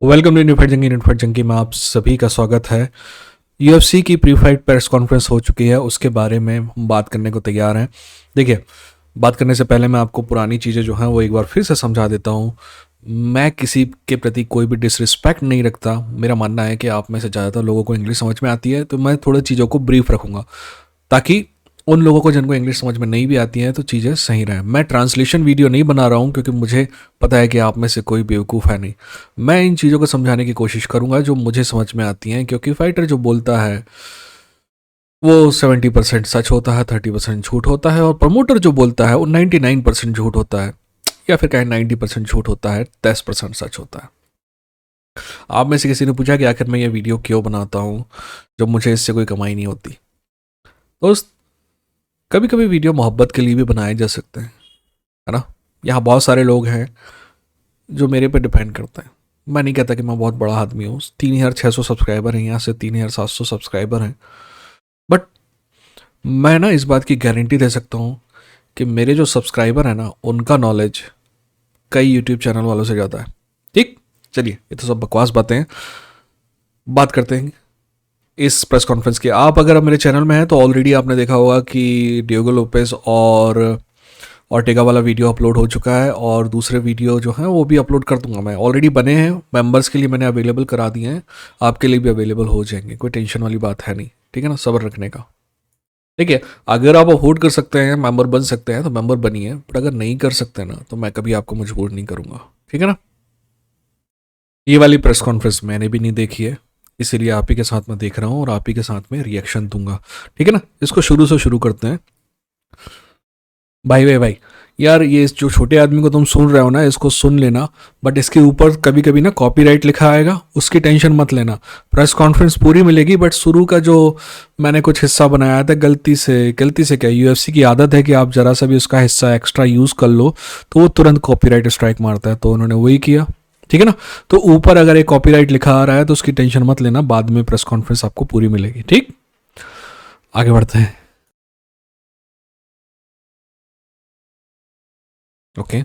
Welcome to unified जंगी में आप सभी का स्वागत है। यूएफसी की प्री फाइट प्रेस कॉन्फ्रेंस हो चुकी है, उसके बारे में हम बात करने को तैयार हैं। देखिए, बात करने से पहले मैं आपको पुरानी चीज़ें जो हैं वो एक बार फिर से समझा देता हूँ। मैं किसी के प्रति कोई भी डिसरिस्पेक्ट नहीं रखता। मेरा मानना है कि आप में से ज़्यादातर लोगों को इंग्लिश समझ में आती है, तो मैं थोड़ी चीज़ों को ब्रीफ रखूँगा ताकि उन लोगों को जिनको इंग्लिश समझ में नहीं भी आती हैं तो चीज़ें सही रहें। मैं ट्रांसलेशन वीडियो नहीं बना रहा हूँ क्योंकि मुझे पता है कि आप में से कोई बेवकूफ़ है नहीं। मैं इन चीज़ों को समझाने की कोशिश करूँगा जो मुझे समझ में आती हैं, क्योंकि फाइटर जो बोलता है वो 70% सच होता है, 30% झूठ होता है, और प्रमोटर जो बोलता है वो 99% झूठ होता है, या फिर कहें 90% झूठ होता है, 10% सच होता है। आप में से किसी ने पूछा कि आखिर मैं ये वीडियो क्यों बनाता हूँ जब मुझे इससे कोई कमाई नहीं होती। दोस्त, कभी कभी वीडियो मोहब्बत के लिए भी बनाए जा सकते हैं, है ना। यहाँ बहुत सारे लोग हैं जो मेरे पे डिपेंड करते हैं। मैं नहीं कहता कि मैं बहुत बड़ा आदमी हूँ, 3600 सब्सक्राइबर हैं, यहाँ से 3700 सब्सक्राइबर हैं, बट मैं ना इस बात की गारंटी दे सकता हूँ कि मेरे जो सब्सक्राइबर हैं ना, उनका नॉलेज कई यूट्यूब चैनल वालों से ज़्यादा है। ठीक, चलिए ये तो सब बकवास बातें हैं। बात करते हैं इस प्रेस कॉन्फ्रेंस की। आप अगर अब मेरे चैनल में हैं तो ऑलरेडी आपने देखा होगा कि डियोगो लोपेज और ऑर्टेगा वाला वीडियो अपलोड हो चुका है, और दूसरे वीडियो जो हैं वो भी अपलोड कर दूंगा। मैं ऑलरेडी बने हैं, मेंबर्स के लिए मैंने अवेलेबल करा दिए हैं, आपके लिए भी अवेलेबल हो जाएंगे, कोई टेंशन वाली बात है नहीं। ठीक है ना, सब्र रखने का। ठीक है, अगर आप अफोर्ड कर सकते हैं, मेंबर बन सकते हैं तो मेंबर बनिए, बट अगर नहीं कर सकते ना तो मैं कभी आपको मजबूर नहीं करूँगा। ठीक है ना। ये वाली प्रेस कॉन्फ्रेंस मैंने भी नहीं देखी है, इसीलिए आप ही के साथ मैं देख रहा हूँ और आप ही के साथ में रिएक्शन दूंगा। ठीक है ना, इसको शुरू से शुरू करते हैं। भाई भाई भाई, यार ये जो छोटे आदमी को तुम सुन रहे हो ना, इसको सुन लेना, बट इसके ऊपर कभी कभी ना कॉपीराइट लिखा आएगा, उसकी टेंशन मत लेना। प्रेस कॉन्फ्रेंस पूरी मिलेगी, बट शुरू का जो मैंने कुछ हिस्सा बनाया था गलती से क्या, यूएफसी की आदत है कि आप जरा सा भी उसका हिस्सा एक्स्ट्रा यूज़ कर लो तो वो तुरंत कॉपीराइट स्ट्राइक मारता है, तो उन्होंने वही किया। ठीक है ना, तो ऊपर अगर एक कॉपीराइट लिखा आ रहा है तो उसकी टेंशन मत लेना, बाद में प्रेस कॉन्फ्रेंस आपको पूरी मिलेगी। ठीक, आगे बढ़ते हैं। ओके,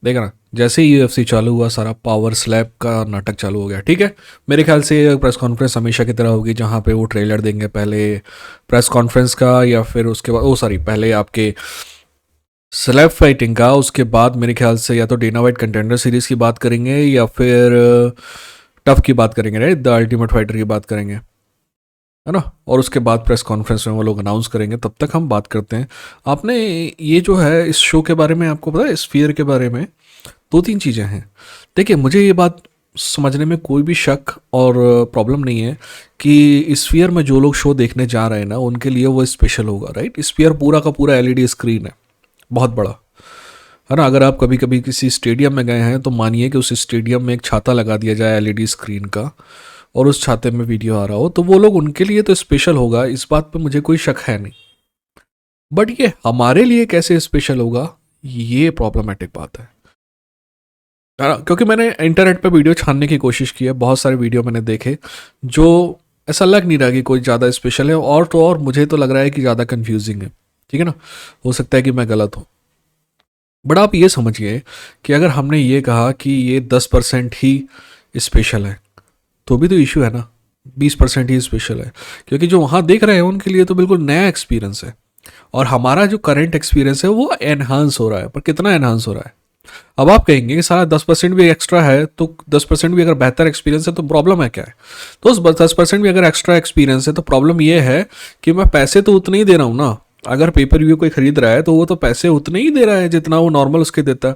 देखा ना, जैसे ही यूएफसी चालू हुआ सारा पावर स्लैप का नाटक चालू हो गया। ठीक है, मेरे ख्याल से प्रेस कॉन्फ्रेंस हमेशा की तरह होगी, जहाँ पे वो ट्रेलर देंगे पहले प्रेस कॉन्फ्रेंस का, या फिर उसके बाद पहले आपके स्लैप फाइटिंग का, उसके बाद मेरे ख्याल से या तो डेना वाइट कंटेंडर सीरीज की बात करेंगे या फिर टफ की बात करेंगे, राइट, द अल्टीमेट फाइटर की बात करेंगे, है ना। और उसके बाद प्रेस कॉन्फ्रेंस में वो लोग अनाउंस करेंगे, तब तक हम बात करते हैं। आपने ये जो है इस शो के बारे में आपको पता है, इस फियर के बारे में दो तीन चीज़ें हैं। देखिए, मुझे ये बात समझने में कोई भी शक और प्रॉब्लम नहीं है कि स्फीयर में जो लोग शो देखने जा रहे हैं ना, उनके लिए वो स्पेशल होगा, राइट। स्फीयर पूरा का पूरा एलईडी स्क्रीन है, बहुत बड़ा, है ना। अगर आप कभी कभी किसी स्टेडियम में गए हैं तो मानिए कि उस स्टेडियम में एक छाता लगा दिया जाए एलईडी स्क्रीन का, और उस छाते में वीडियो आ रहा हो, तो वो लोग, उनके लिए तो स्पेशल होगा, इस बात पे मुझे कोई शक है नहीं। बट ये हमारे लिए कैसे स्पेशल होगा, ये प्रॉब्लमेटिक बात है। क्योंकि मैंने इंटरनेट पे वीडियो छानने की कोशिश की है, बहुत सारे वीडियो मैंने देखे जो ऐसा लग नहीं रहा कि कोई ज़्यादा स्पेशल है, और तो और मुझे तो लग रहा है कि ज़्यादा कंफ्यूजिंग है। ठीक है ना, हो सकता है कि मैं गलत हूँ, बट आप ये समझिए कि अगर हमने ये कहा कि ये 10% ही स्पेशल है, तो भी तो इशू है ना, 20% ही स्पेशल है, क्योंकि जो वहाँ देख रहे हैं उनके लिए तो बिल्कुल नया एक्सपीरियंस है, और हमारा जो करंट एक्सपीरियंस है वो एनहांस हो रहा है, पर कितना एनहांस हो रहा है। अब आप कहेंगे कि सारा 10% भी एक्स्ट्रा है, तो 10% भी अगर बेहतर एक्सपीरियंस है तो प्रॉब्लम है क्या है। तो उस 10% भी अगर एक्स्ट्रा एक्सपीरियंस है तो प्रॉब्लम ये है कि मैं पैसे तो उतने ही दे रहा हूँ ना। अगर पेपर व्यू कोई खरीद रहा है तो वो तो पैसे उतने ही दे रहा है जितना वो नॉर्मल उसके देता है,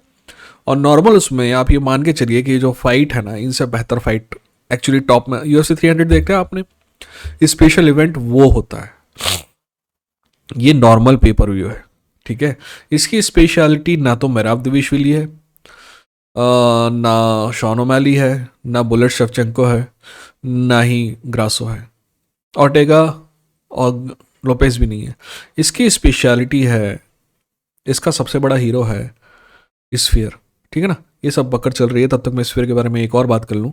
और नॉर्मल उसमें आप ये मान के चलिए कि जो फाइट है ना, इनसे बेहतर फाइट एक्चुअली टॉप में UFC 300 देखा है आपने, स्पेशल इवेंट वो होता है, ये नॉर्मल पेपर व्यू है। ठीक है, इसकी स्पेशलिटी ना तो मैराव दिविशविली है, ना शॉन ओमैली है, ना बुलेट शेवचेंको है, ना ही ग्रासो है, ऑर्टेगा और लोपेज भी नहीं है। इसकी स्पेशलिटी है, इसका सबसे बड़ा हीरो है स्फीयर। ठीक है ना, ये सब बकर चल रही है, तब तक मैं स्फीयर के बारे में एक और बात कर लूँ।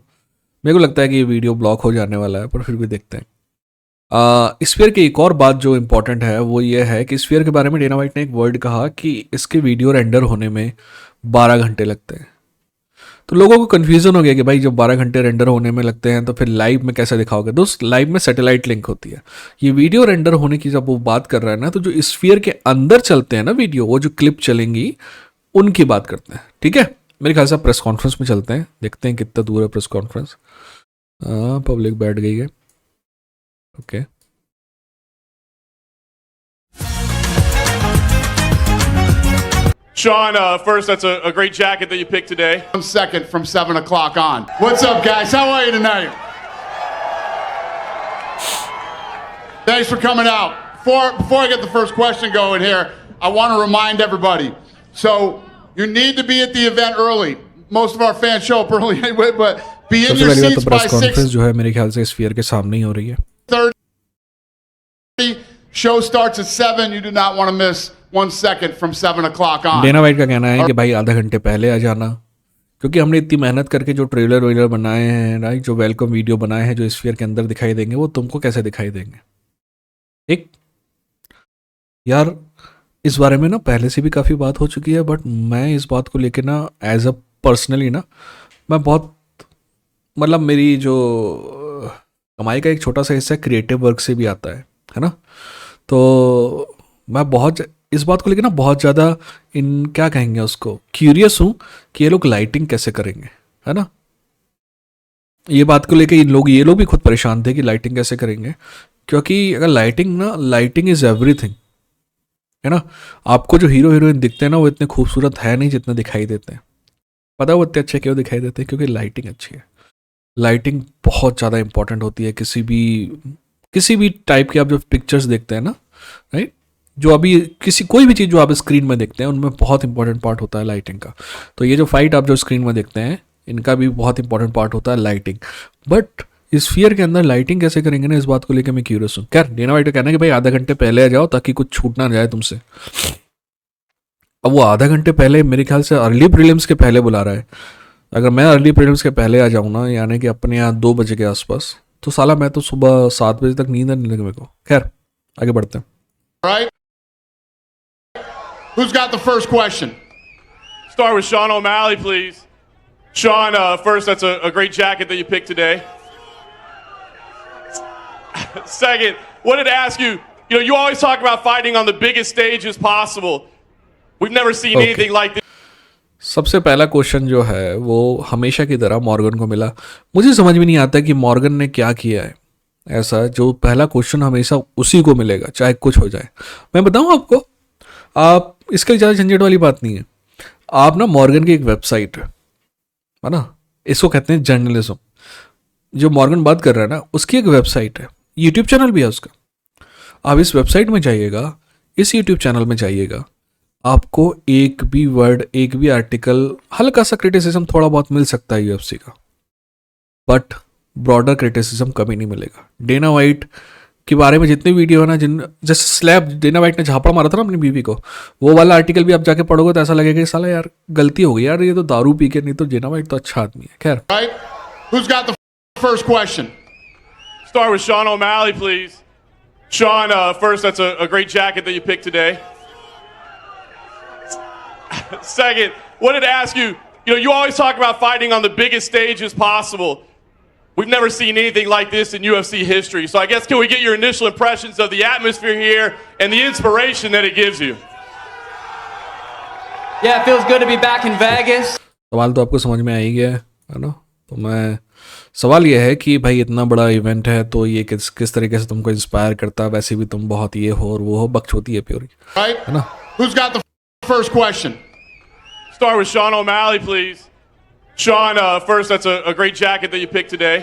मेरे को लगता है कि ये वीडियो ब्लॉक हो जाने वाला है, पर फिर भी देखते हैं। स्फीयर की एक और बात जो इम्पोर्टेंट है वो ये है कि स्फीयर के बारे में डेना वाइट ने एक वर्ड कहा कि इसके वीडियो रेंडर होने में 12 घंटे लगते हैं। तो लोगों को कन्फ्यूजन हो गया कि भाई जब 12 घंटे रेंडर होने में लगते हैं तो फिर लाइव में कैसे दिखाओगे। दोस्त, लाइव में सैटेलाइट लिंक होती है। ये वीडियो रेंडर होने की जब वो बात कर रहा है ना, तो जो स्फीयर के अंदर चलते हैं ना वीडियो, वो जो क्लिप चलेंगी उनकी बात करते हैं। ठीक है, मेरे ख्याल से प्रेस कॉन्फ्रेंस में चलते हैं, देखते हैं कितना दूर है प्रेस कॉन्फ्रेंस। पब्लिक बैठ गई है। Okay, Sean, first, that's a great jacket that you picked today. 1 second from 7 o'clock on. What's up, guys? How are you tonight? Thanks for coming out. Before I get the first question going here, I want to remind everybody. So, you need to be at the event early. Most of our fans show up early anyway, but be in सबसे your पहली बात तो seats by press conference 6:30. जो है मेरे ख्याल से sphere के सामने ही हो रही है। Show starts at 7. You do not want to miss 1 second from 7 o'clock on. Dana White का कहना है कि भाई आधा घंटे पहले आ जाना, क्योंकि हमने इतनी मेहनत करके जो ट्रेलर वेलर बनाए हैं, राइट, जो वेलकम वीडियो बनाए हैं, जो स्फीयर के अंदर दिखाई देंगे, वो तुमको कैसे दिखाई देंगे। एक यार, इस बारे में ना पहले से भी काफ़ी बात हो चुकी है, बट मैं इस बात को लेके ना एज अ पर्सनली ना, मैं बहुत, मतलब मेरी जो कमाई का एक छोटा सा हिस्सा क्रिएटिव वर्क से भी आता है ना। तो मैं बहुत इस बात को लेकर ना बहुत ज़्यादा इन क्या कहेंगे उसको, क्यूरियस हूँ कि ये लोग लाइटिंग कैसे करेंगे, है ना। ये बात को लेकर ये लोग भी खुद परेशान थे कि लाइटिंग कैसे करेंगे, क्योंकि अगर लाइटिंग इज़ एवरीथिंग, है ना। आपको जो हीरो हीरोइन दिखते हैं ना, वो इतने खूबसूरत है नहीं जितने दिखाई देते हैं। पता है वो इतने अच्छे क्यों दिखाई देते हैं? क्योंकि लाइटिंग अच्छी है। लाइटिंग बहुत ज़्यादा इंपॉर्टेंट होती है किसी भी टाइप की आप जो पिक्चर्स देखते हैं ना, राइट, जो अभी कोई भी चीज़ जो आप स्क्रीन में देखते हैं, उनमें बहुत इंपॉर्टेंट पार्ट होता है लाइटिंग का। तो ये जो फाइट आप जो स्क्रीन में देखते हैं, इनका भी बहुत इंपॉर्टेंट पार्ट होता है लाइटिंग। बट इस स्फीयर के अंदर लाइटिंग कैसे करेंगे ना, इस बात को लेकर मैं क्यूरियस हूँ। खैर, डेना वाइट का कहना है कि भाई आधा घंटे पहले आ जाओ ताकि कुछ छूट ना जाए तुमसे। अब वो आधा घंटे पहले मेरे ख्याल से अर्ली प्रीलिम्स के पहले बुला रहा है। अगर मैं अर्ली प्रीलिम्स के पहले आ जाऊँ ना, यानी कि अपने यहाँ 2 बजे के आसपास, तो साला मैं तो सुबह 7 बजे तक नींद नहीं लगे मेरे को। खैर, आगे बढ़ते हैं। Right? Who's got the first question? Start with Sean O'Malley, please. Sean, first, that's a great jacket that you picked today. Second, wanted to ask you, you always talk about fighting on the biggest stages possible. We've never seen anything like this. सबसे पहला question जो है वो हमेशा की तरह Morgan को मिला। मुझे समझ में नहीं आता कि मॉर्गन ने क्या किया है ऐसा, जो पहला क्वेश्चन हमेशा उसी को मिलेगा चाहे कुछ हो जाए। मैं बताऊं आपको, आप इसके लिए ज़्यादा झंझट वाली बात नहीं है। आप ना मॉर्गन की एक वेबसाइट है ना, इसको कहते हैं जर्नलिज्म। जो मॉर्गन बात कर रहा है ना, उसकी एक वेबसाइट है, यूट्यूब चैनल भी है उसका। आप इस वेबसाइट में जाइएगा, इस यूट्यूब चैनल में जाइएगा, आपको एक भी वर्ड, एक भी आर्टिकल, हल्का सा क्रिटिसिज्म थोड़ा बहुत मिल सकता है यूएफसी का, बट ब्रॉडर क्रिटिसिज्म कभी नहीं मिलेगा। डेना वाइट के बारे में जितने वीडियो है ना, जैसे स्लैब डेना वाइट ने झापड़ा मारा था ना अपनी बीवी को, वो वाला आर्टिकल भी आप जाके पढ़ोगे तो ऐसा लगेगा कि साला यार गलती हो गई यार, ये तो दारू पी के, नहीं तो डेना वाइट तो अच्छा आदमी है। खैर, Right? Who's got the first question? Start with Sean O'Malley, please. Sean, first, that's a great jacket that you picked today. Second, wanted to ask you, you always talk about fighting on the biggest stages possible. We've never seen anything like this in UFC history. So I guess can we get your initial impressions of the atmosphere here and the inspiration that it gives you? Yeah, it feels good to be back in Vegas. सवाल तो आपको समझ में आ ही गया है ना। तो मैं सवाल ये है कि भाई इतना बड़ा इवेंट है तो ये किस तरीके से तुमको इंस्पायर करता है। वैसे भी तुम बहुत ये हो और वो हो, बकचोदी है प्योरी, Right? है ना। Who's got the first question? Start with Sean O'Malley, please. Sean, first, that's a great jacket that you picked today.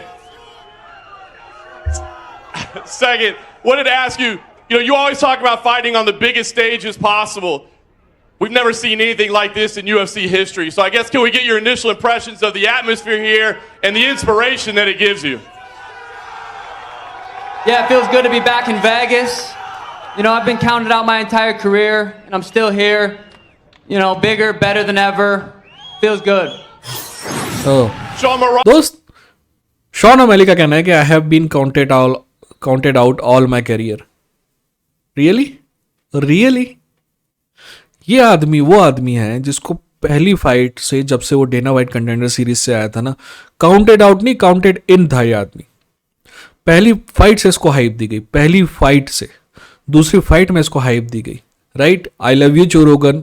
Second, wanted to ask you, you always talk about fighting on the biggest stages possible. We've never seen anything like this in UFC history. So I guess can we get your initial impressions of the atmosphere here and the inspiration that it gives you? Yeah, it feels good to be back in Vegas. I've been counting out my entire career, and I'm still here. Bigger, better than ever. Feels good. Sean Moran. दोस्त, Sean O'Malley का कहना है कि I have been counted out all my career. Really ये आदमी वो आदमी है जिसको पहली फाइट से जब से वो डेना वाइट कंटेंडर सीरीज से आया था ना, काउंटेड आउट नहीं, काउंटेड इन था ये आदमी। पहली फाइट से इसको हाइप दी गई, पहली फाइट से दूसरी फाइट में इसको हाइप दी गई, राइट। आई लव यू जो रोगन,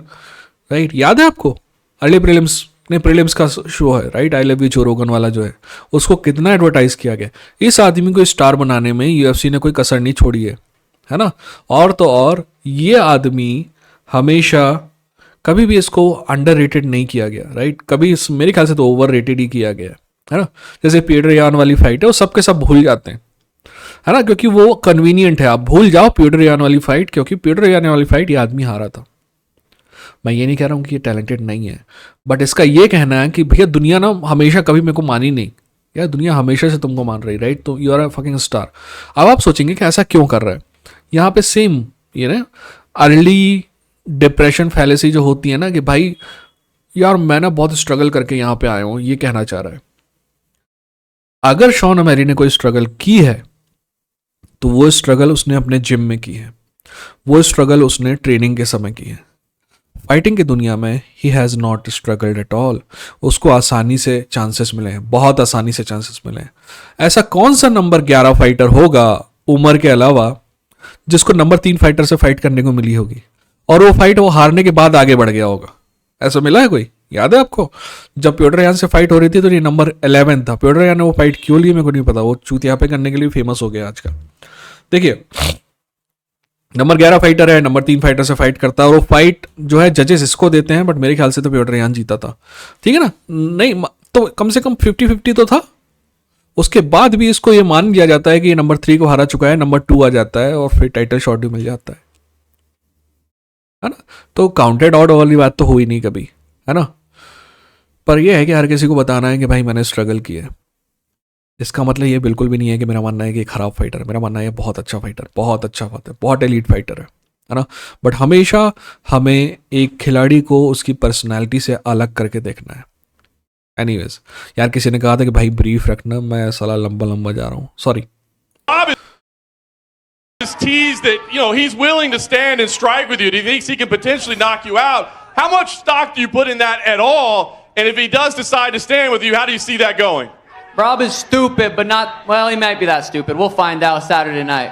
राइट, याद है आपको? अर्ली प्रीलिम्स का शो है, राइट, आई लव यू जो रोगन वाला जो है, उसको कितना एडवर्टाइज किया गया। इस आदमी को स्टार बनाने में यूएफसी ने कोई कसर नहीं छोड़ी है ना। और तो और ये आदमी हमेशा कभी भी इसको अंडररेटेड नहीं किया गया, राइट। कभी मेरे ख्याल से तो ओवररेटेड ही किया गया है ना। जैसे पीटर यान वाली फाइट है, वो सबके सब भूल जाते हैं, है ना, क्योंकि वो कन्वीनियंट है। आप भूल जाओ पीटर यान वाली फाइट, क्योंकि पीटर यान वाली फाइट ये आदमी हारा था। मैं ये नहीं कह रहा हूँ कि ये टैलेंटेड नहीं है, बट इसका ये कहना है कि भैया दुनिया ना हमेशा कभी मेरे को मानी नहीं, यार दुनिया हमेशा से तुमको मान रही, राइट, तो you are a fucking star. अब आप सोचेंगे कि ऐसा क्यों कर रहा है। यहाँ पे सेम ये ना अर्ली डिप्रेशन फैलेसी जो होती है ना, कि भाई यार मैं ना बहुत स्ट्रगल करके यहाँ पे आया हूँ, ये कहना चाह रहा है। अगर शॉन ओमेली ने कोई स्ट्रगल की है तो वो स्ट्रगल उसने अपने जिम में की है, वो स्ट्रगल उसने ट्रेनिंग के समय की है। फाइटिंग की दुनिया में he has not struggled at all. उसको आसानी से चांसेस मिले हैं, बहुत आसानी से चांसेस मिले हैं। ऐसा कौन सा नंबर 11 फाइटर होगा उमर के अलावा जिसको नंबर 3 फाइटर से फाइट करने को मिली होगी, और वो फाइट वो हारने के बाद आगे बढ़ गया होगा? ऐसा मिला है कोई? याद है आपको जब प्योटर यान से फाइट हो रही थी तो ये नंबर 11 था। प्योटर यान ने वो फाइट क्यों ली मेरे को नहीं पता, वो चूतिया पे करने के लिए फेमस हो गया आज का। देखिए नंबर 11 फाइटर है, नंबर 3 फाइटर से फाइट करता है, और वो फाइट जो है जजेस इसको देते हैं, बट मेरे ख्याल से तो प्योटर यान जीता था, ठीक है ना। नहीं तो कम से कम 50-50 तो था। उसके बाद भी इसको ये मान लिया जाता है कि ये नंबर 3 को हरा चुका है, नंबर 2 आ जाता है और फिर टाइटल शॉट भी मिल जाता है ना। तो काउंटेड आउट वाली बात तो हुई नहीं कभी, है ना। पर यह है कि हर किसी को बताना है कि भाई मैंने स्ट्रगल किया है। इसका मतलब ये बिल्कुल भी नहीं है कि मेरा मानना है कि खराब फाइटर है। मेरा मानना है बहुत अच्छा फाइटर, बहुत अच्छा फाइटर, बहुत एलीट फाइटर है ना। बट हमेशा हमें एक खिलाड़ी को उसकी पर्सनैलिटी से अलग करके देखना है। एनीवेज यार, किसी ने कहा था कि भाई ब्रीफ रखना, मैं साला लंबा जा रहा हूँ, sorry. Is teased that, you know, he's willing to stand and strike with you. He thinks he can potentially knock you out. How much stock do you put in that at all? And if he does decide to stand with you, how do you see that going? Rob is stupid, but not, well, he might be that stupid. We'll find out Saturday night.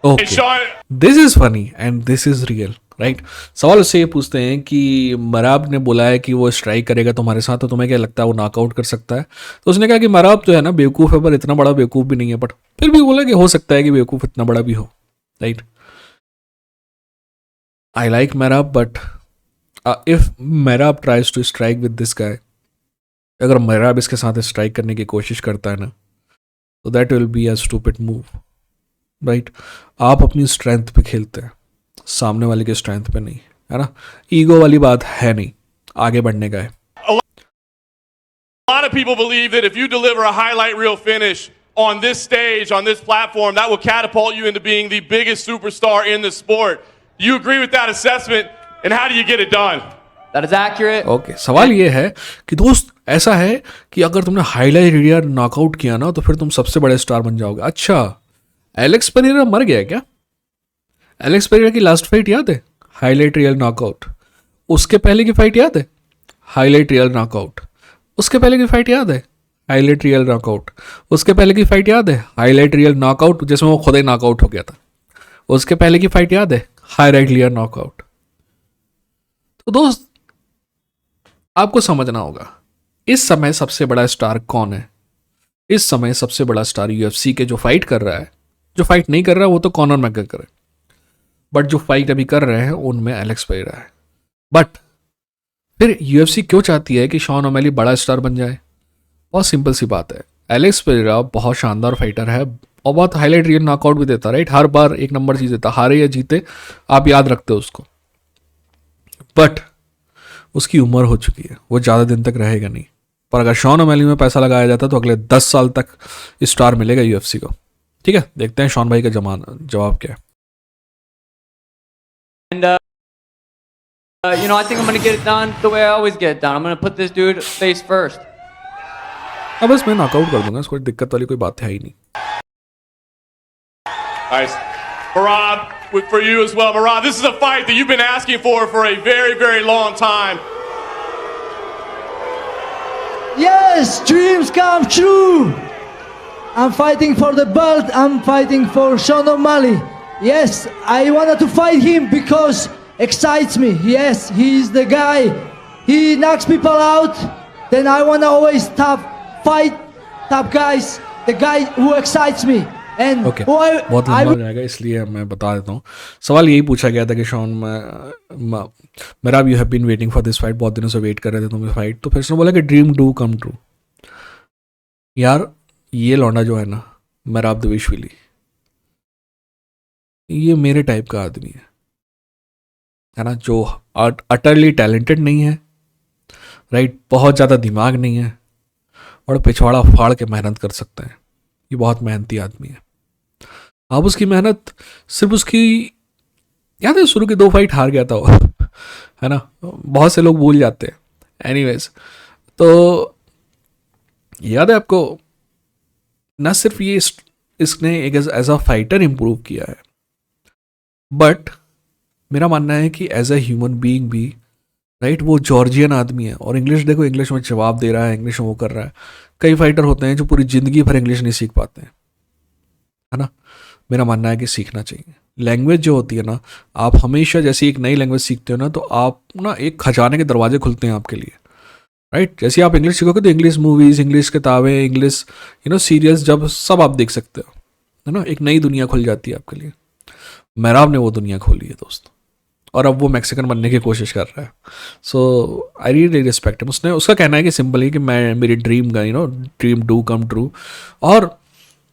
Okay. This is funny and this is real, right? सवाल उससे ये पूछते हैं कि मराब ने बोला है कि वो स्ट्राइक करेगा तुम्हारे साथ, तो तुम्हें क्या लगता है वो नॉकआउट कर सकता है? तो उसने कहा कि मराब जो है ना बेवकूफ़ है, पर इतना बड़ा बेवकूफ़ भी नहीं है, बट फिर भी बोला कि हो सकता है कि बेवकूफ़ इतना बड़ा भी हो, right. I like Marab, but if Marab tries to strike with this guy, अगर मराब इसके साथ स्ट्राइक करने की कोशिश करता है ना, तो that will be a stupid move, right. आप अपनी स्ट्रेंथ पे खेलते हैं, सामने वाले के स्ट्रेंथ पे नहीं, है ना। ईगो वाली बात है नहीं, आगे बढ़ने का है। A lot of people believe that if you deliver a highlight reel finish on this stage, on this platform, that will catapult you into being the biggest superstar in the sport. Do you agree with that assessment? And how do you get it done? That is accurate. Okay, सवाल ये है कि दोस्त ऐसा है कि अगर तुमने हाईलाइट रियल नॉकआउट किया ना, तो फिर तुम सबसे बड़े स्टार बन जाओगे। अच्छा, एलेक्स पेरेरा मर गया क्या? एलेक्स पेरेरा की लास्ट फाइट याद है? Highlight real knockout. उसके पहले की फाइट याद है? Highlight real knockout. उसके पहले की फाइट याद है? Highlight real knockout. उसके पहले की फाइट याद है? हाईलाइट रियल नॉकआउट, जिसमें वो खुद ही नॉकआउट हो गया था। उसके पहले की फाइट याद है? Highlight real knockout. तो दोस्त आपको समझना होगा इस समय सबसे बड़ा स्टार कौन है। इस समय सबसे बड़ा स्टार यूएफसी के जो फाइट कर रहा है, जो फाइट नहीं कर रहा है वो तो कॉनर मैकग्रेगर है, बट जो फाइट अभी कर रहे हैं उनमें एलेक्स पेरेरा है। बट फिर यूएफसी क्यों चाहती है कि शॉन ओमेली बड़ा स्टार बन जाए? बहुत सिंपल सी बात है, एलेक्स पेरेरा बहुत शानदार फाइटर है और बहुत हाईलाइट रियल नॉकआउट भी देता है, राइट। हर बार एक नंबर चीज देता, हारे या जीते आप याद रखते हो उसको। बट उसकी उम्र हो चुकी है, वो ज़्यादा दिन तक रहेगा नहीं। पर अगर शॉन ओमेली में पैसा लगाया जाता तो अगले 10 साल तक स्टार मिलेगा यूएफसी को। ठीक है, देखते हैं शॉन भाई का जवाब क्या है। And you know, I think I'm gonna get it done the way I always get it done. I'm gonna put this dude face first. अब बस मैं नॉकआउट कर दूंगा, इसको दिक्कत वाली कोई बात है ही नहीं। Nice. Marab, for you as well. Marab, this is a fight that you've been asking for a very, very long time. Yes, dreams come true. I'm fighting for the belt. I'm fighting for Sean O'Malley. Yes, I wanted to fight him because excites me. Yes, he's the guy. He knocks people out. Then I wanna always fight top guys. The guy who excites me. And okay बहुत लंबा हो जाएगा इसलिए मैं बता देता हूँ. सवाल यही पूछा गया था कि शॉन मेरा you have been waiting for this fight, बहुत दिनों से वेट कर रहे थे तुम्हें फाइट. तो फिर उसने बोला कि ड्रीम डू कम ट्रू. यार ये लौंडा जो है ना मेराब दवेशविली, ये मेरे टाइप का आदमी है ना, जो अटरली टैलेंटेड नहीं है, राइट, बहुत ज़्यादा दिमाग नहीं है और पिछवाड़ा फाड़ के मेहनत कर सकते हैं. ये बहुत मेहनती आदमी है. आप उसकी मेहनत सिर्फ उसकी, याद है शुरू की 2 फाइट हार गया था वो है ना, बहुत से लोग भूल जाते हैं. एनीवेज, तो याद है आपको, ना सिर्फ ये इसने एक एज अ फाइटर इम्प्रूव किया है, बट मेरा मानना है कि एज अ ह्यूमन बीइंग भी, राइट, वो जॉर्जियन आदमी है. और इंग्लिश देखो, इंग्लिश में जवाब दे रहा है, इंग्लिश में वो कर रहा है. कई फाइटर होते हैं जो पूरी ज़िंदगी भर इंग्लिश नहीं सीख पाते हैं, है ना. मेरा मानना है कि सीखना चाहिए. लैंग्वेज जो होती है ना, आप हमेशा जैसे एक नई लैंग्वेज सीखते हो ना, तो आप ना एक खजाने के दरवाजे खुलते हैं आपके लिए, राइट. जैसे आप इंग्लिश सीखोगे तो इंग्लिश मूवीज़, इंग्लिश किताबें, इंग्लिश सीरियल्स, जब सब आप देख सकते हो, है ना. एक नई दुनिया खुल जाती है आपके लिए. मेराब ने वो दुनिया खोली है दोस्त, और अब वो मैक्सिकन बनने की कोशिश कर रहा है. सो आई रियली रिस्पेक्ट हिम. उसका कहना है कि सिंपल ही कि मैं मेरी ड्रीम का ड्रीम डू कम ट्रू. और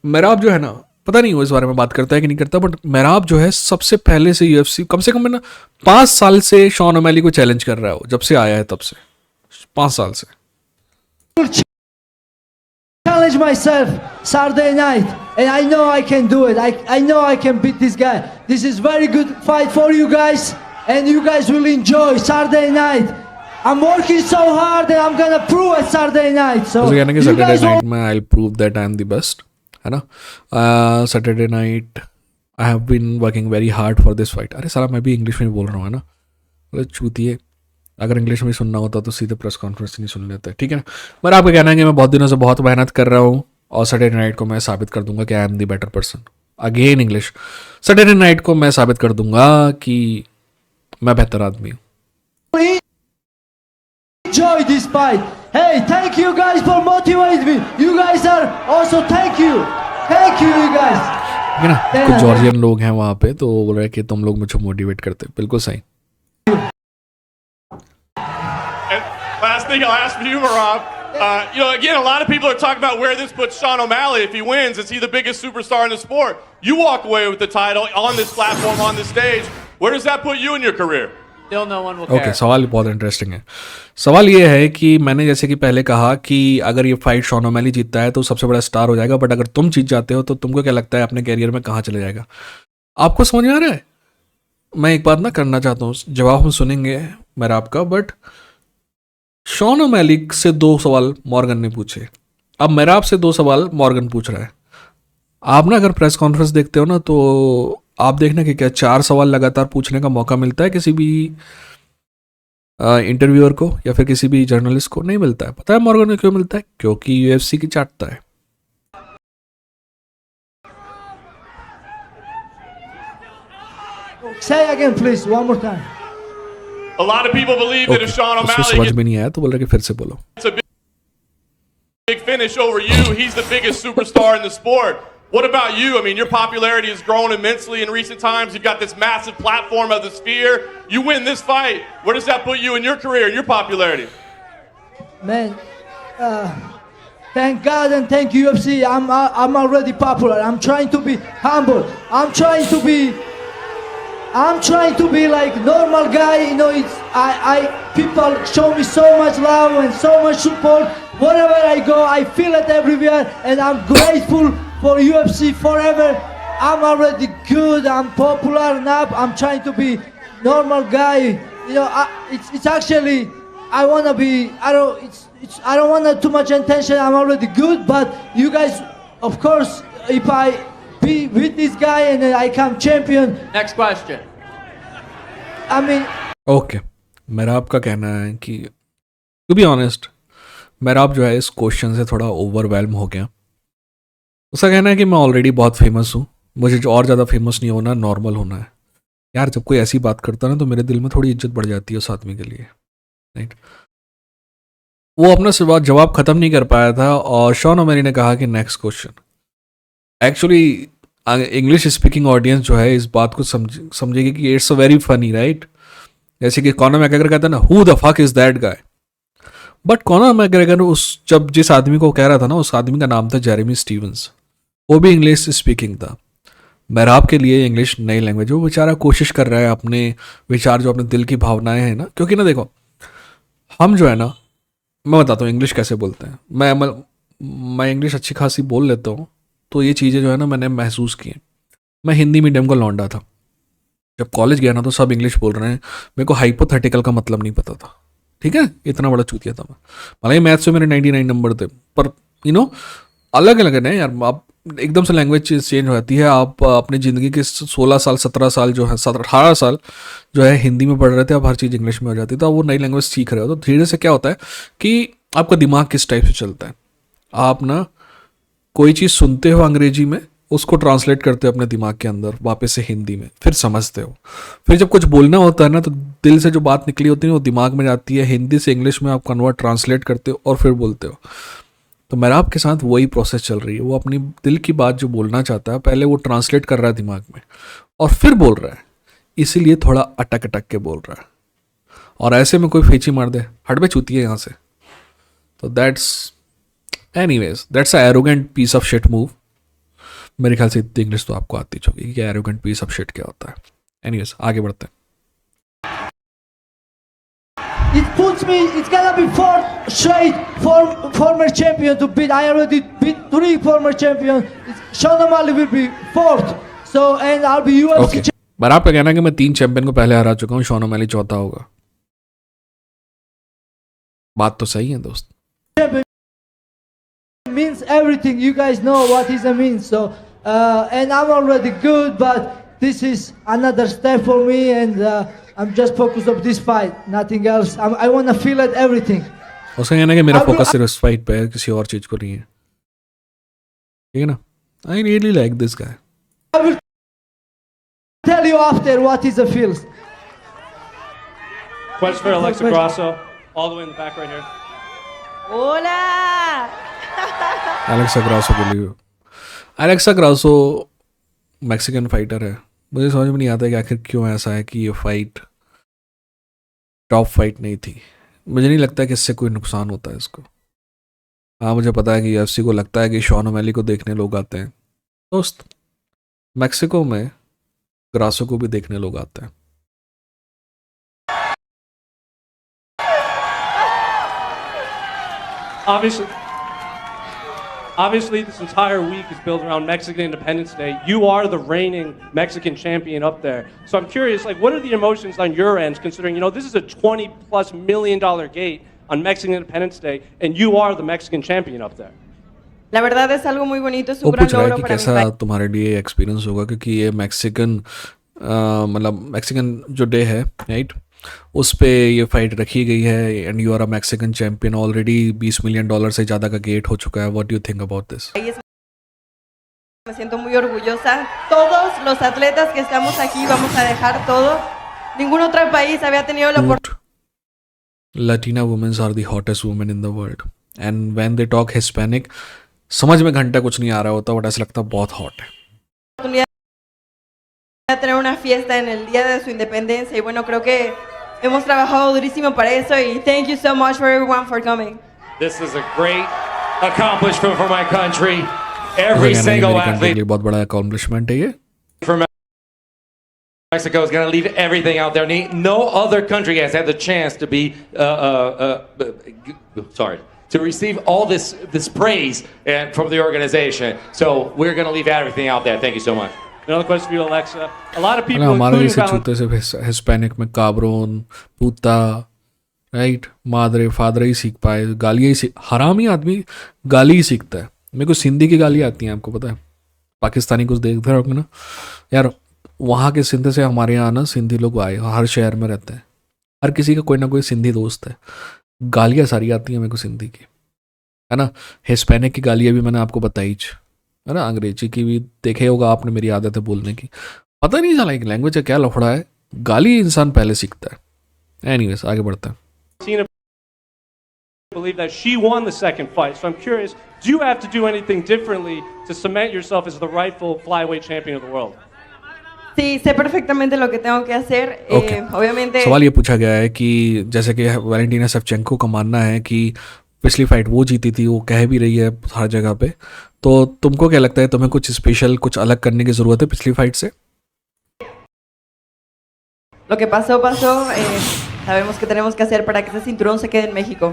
मेराब जो है ना, पता नहीं वो इस बारे में बात करता है कि नहीं करता, बट मेराब जो है सबसे पहले से UFC कम से कम 5 साल से शॉन ओमैली को चैलेंज कर रहा है. वो जब से आया है तब से 5 साल से. challenge myself Saturday night, and I know I can do it. I know I can beat this guy. This is very good fight for you guys, and you guys will enjoy Saturday night. I'm working so hard, and I'm gonna prove it Saturday night. So कहना कि you Saturday guys night में I prove that I am the best, है ना. Saturday night I have been working very hard for this fight. अरे साला मैं भी English में बोल रहा हूँ, है ना. मतलब चूतिए, अगर इंग्लिश में सुनना होता तो सीधे प्रेस कॉन्फ्रेंस नहीं सुन लेते, ठीक है ना. पर आपका कहना है कि मैं बहुत दिनों से बहुत मेहनत कर रहा हूँ और सैटरडे नाइट को मैं साबित कर दूंगा कि आई am the better person. Again English. Saturday night को मैं साबित कर दूंगा कि मैं बेहतर आदमी हूँ. enjoy this fight. Hey, thank you guys for motivating me. You guys are also thank you, you guys. ठीक है ना. कुछ जॉर्जियन लोग हैं वहाँ पे, तो वो बोल रहे हैं कि तुम लोग मुझे मोटिवेट करते. बिल्कुल सही. Last thing I'll ask you, Merab. Again, a lot of people are talking about where this puts Sean O'Malley if he wins. Is he the biggest superstar in the sport? You walk away with the title on this platform, on this stage. Where does that put you in your career? Still no one will care. Okay, सवाल बहुत interesting है. सवाल ये है कि मैंने जैसे कि पहले कहा कि अगर ये फाइट शॉन ओमैली जीतता है तो सबसे बड़ा स्टार हो जाएगा, बट अगर तुम जीत जाते हो तो तुमको क्या लगता है अपने कैरियर में कहाँ चले जाएगा? आपको समझ में आ रहा है? मैं एक बात ना करना चाहता हूँ, जवाब हम सुनेंगे मेरा आपका, बट शॉन ओमैली से 2 सवाल मॉर्गन ने पूछे. अब मेरा आपसे 2 सवाल मॉर्गन पूछ रहा है. आप ना अगर प्रेस कॉन्फ्रेंस देखते हो ना, तो आप देखना कि क्या 4 सवाल लगातार पूछने का मौका मिलता है किसी भी इंटरव्यूअर को या फिर किसी भी जर्नलिस्ट को? नहीं मिलता है. पता है मॉर्गन को क्यों मिलता है? क्योंकि UFC की चाटता है. Say again, please, one more time. A lot of people believe that if Sean उसको O'Malley समझ में नहीं आया तो बोल रहा कि फिर से बोलो. gets a big finish over you, he's the biggest superstar in the sport. What about you? I mean, your popularity has grown immensely in recent times. You've got this massive platform of the Sphere. You win this fight. Where does that put you in your career and your popularity? Man, thank God and thank UFC. I'm already popular. I'm trying to be humble. I'm trying to be like normal guy. People show me so much love and so much support. Wherever I go, I feel it everywhere, and I'm grateful for UFC forever. I'm already good. I'm popular now. I'm trying to be normal guy. It's actually I wanna be. I don't want too much attention. I'm already good, but you guys, of course, if I be with this guy and then I come champion. Next question. I mean. Okay, मेरा आपका कहना है कि to be honest मेरा आप जो है इस क्वेश्चन से थोड़ा ओवरवेल्म हो गया। उसका कहना है कि मैं ऑलरेडी बहुत फेमस हूँ, मुझे जो और ज़्यादा फेमस नहीं होना, नॉर्मल होना है। यार जब कोई ऐसी बात करता है ना तो मेरे दिल में थोड़ी इज्जत बढ़ जाती है उस आदमी के लिए, राइट। वो अपना जवाब ख़त्म नहीं कर पाया था और शॉन ओमेनी ने कहा कि next question. Actually English speaking audience जो है इस बात को समझेगी कि it's a very funny, right. जैसे कि कॉनर मैकग्रेगर कहता है ना, who the fuck is that guy. But Conor McGregor जब जिस आदमी को कह रहा था ना, उस आदमी का नाम था जेरेमी स्टीवंस, वो भी इंग्लिश स्पीकिंग था। मेहराब के लिए इंग्लिश नई लैंग्वेज, वो बेचारा कोशिश कर रहा है अपने विचार, जो अपने दिल की भावनाएं हैं ना, क्योंकि ना देखो हम जो है ना, मैं बताता हूँ इंग्लिश कैसे बोलते हैं। मैं इंग्लिश अच्छी खासी बोल लेता हूँ, तो ये चीज़ें जो है ना मैंने महसूस की हैं। मैं हिंदी मीडियम का लौंडा था, जब कॉलेज गया ना तो सब इंग्लिश बोल रहे हैं, मेरे को हाइपोथेटिकल का मतलब नहीं पता था, ठीक है, इतना बड़ा चूतिया था मैं। हालांकि मैथ्स में मेरे 99 नंबर थे, पर अलग अलग है यार। आप एकदम से लैंग्वेज चेंज हो जाती है। आप अपनी ज़िंदगी के 16 साल 17 साल जो है 18 साल जो है हिंदी में पढ़ रहे थे, अब हर चीज़ इंग्लिश में हो जाती है, तो आप वो नई लैंग्वेज सीख रहे हो। तो धीरे से क्या होता है कि आपका दिमाग किस टाइप से चलता है, आप ना कोई चीज़ सुनते हो अंग्रेजी में, उसको ट्रांसलेट करते हो अपने दिमाग के अंदर वापस से हिंदी में, फिर समझते हो, फिर जब कुछ बोलना होता है ना तो दिल से जो बात निकली होती है वो दिमाग में जाती है, हिंदी से इंग्लिश में आप कन्वर्ट ट्रांसलेट करते हो और फिर बोलते हो। तो मेहराब के साथ वही प्रोसेस चल रही है। वो अपनी दिल की बात जो बोलना चाहता है पहले वो ट्रांसलेट कर रहा है दिमाग में और फिर बोल रहा है, इसीलिए थोड़ा अटक अटक के बोल रहा है। और ऐसे में कोई फेंची मार दे, हट बे चूती है यहाँ से, तो that's a arrogant piece of shit move. मेरे ख्याल से इतनी इंग्लिश तो आपको आती होगी कि एरोगेंट पीस ऑफ शिट क्या होता है। एनीवेज आगे बढ़ते हैं। It puts me, it's gonna be fourth straight former champion to beat. I already beat 3 former champions. Sean O'Malley will be fourth. So, and I'll be UFC okay, पर आपका कहना है कि मैं 3 चैंपियन को पहले हरा चुका हूँ, शॉन ओमैली चौथा होगा। बात तो सही है दोस्त। champion. Means everything. You guys know what is a means. So, and I'm already good, but this is another step for me, and I'm just focused on this fight, nothing else. I want to feel it, everything. उसका कहना है कि मेरा focus सिर्फ इस fight पे है, किसी और चीज को नहीं है, ठीक है ना। I really like this guy. I will tell you after what is the feels. Question for Alexa Grasso, all the way in the back right here. Hola. Alexa Grasso के लिए। एलेक्सा ग्रासो मैक्सिकन फाइटर है। मुझे समझ में नहीं आता कि आखिर क्यों ऐसा है कि ये फाइट टॉप फाइट नहीं थी। मुझे नहीं लगता कि इससे कोई नुकसान होता है इसको। हाँ मुझे पता है कि यूएफसी को लगता है कि शॉन ओमैली को देखने लोग आते हैं। दोस्त मैक्सिको में ग्रासो को भी देखने लोग आते हैं। Obviously, this entire week is built around Mexican Independence Day. You are the reigning Mexican champion up there. So I'm curious, like, what are the emotions on your end, considering, this is a $20+ million gate on Mexican Independence Day, and you are the Mexican champion up there? La verdad es algo muy bonito, es वो un gran पूछ रहा है logro कि para mi कैसा país. तुम्हारे लिए experience होगा, क्योंकि ये मैक्सिकन जो डे है, राइट, उस पे ये फाइट रखी गई है and you are a Mexican champion. Already $20 million से ज़्यादा का गेट हो चुका है। What do you think about this? Me siento muy orgullosa. Todos los atletas que estamos aquí vamos a dejar todo. Ningún otro país había tenido la Latina women are the hottest women in the world, and when they talk Hispanic, समझ में घंटा कुछ नहीं आ रहा होता, but ऐसा लगता है बहुत हॉट है। oportunidad de tener una fiesta en el día de su independencia y bueno, creo que hemos trabajado durísimo para eso y thank you so much for everyone for coming. This is a great accomplishment for my country. Every मेरी single country के athlete लिए बहुत बड़ा accomplishment है ये। from Mexico is going to leave everything out there. No other country has had the chance to be, to receive all this praise from the organization. So we're going to leave everything out there. Thank you so much. Another question for you, Alexa. A lot of people, हमारे including जैसे Valentine, छूते से Hispanic में काब्रोन, पुता, right, मादरे फादरे ही सीख पाए, गालियाँ ही हरामी आदमी गाली ही सीखता है। मेरे को सिंधी की गाली आती हैं, आपको पता है। पाकिस्तानी कुछ देखते रहोगे ना यार, वहाँ के सिंध से हमारे यहाँ ना सिंधी लोग आए, हर शहर में रहते हैं, हर किसी का कोई ना कोई सिंधी दोस्त है। गालियाँ सारी आती हैं मेरे को सिंधी की। है ना। हिस्पैनिक की गालियाँ भी मैंने आपको बताई, है ना। अंग्रेजी की भी देखे होगा आपने, मेरी आदत है बोलने की, पता नहीं चला कि लैंग्वेज का क्या लफड़ा है, गाली इंसान पहले सीखता है। एनीवेज आगे बढ़ते हैं। Tina believe that she won the second fight. So I'm curious, do you have to do anything differently to cement yourself as the rightful flyweight champion of the world? Sí, sé perfectamente lo que tengo que hacer. Okay. Obviamente. सवाल ये पूछा गया है कि जैसे कि Valentina Shevchenko का मानना है कि पिछली फाइट वो जीती थी, वो कह भी रही है हर जगह पे, तो तुमको क्या लगता है, तुम्हें कुछ स्पेशल, कुछ अलग करने की ज़रूरत है पिछली फाइट से? Lo que pasó, pasó. Sabemos que tenemos que hacer para que ese cinturón se quede en México.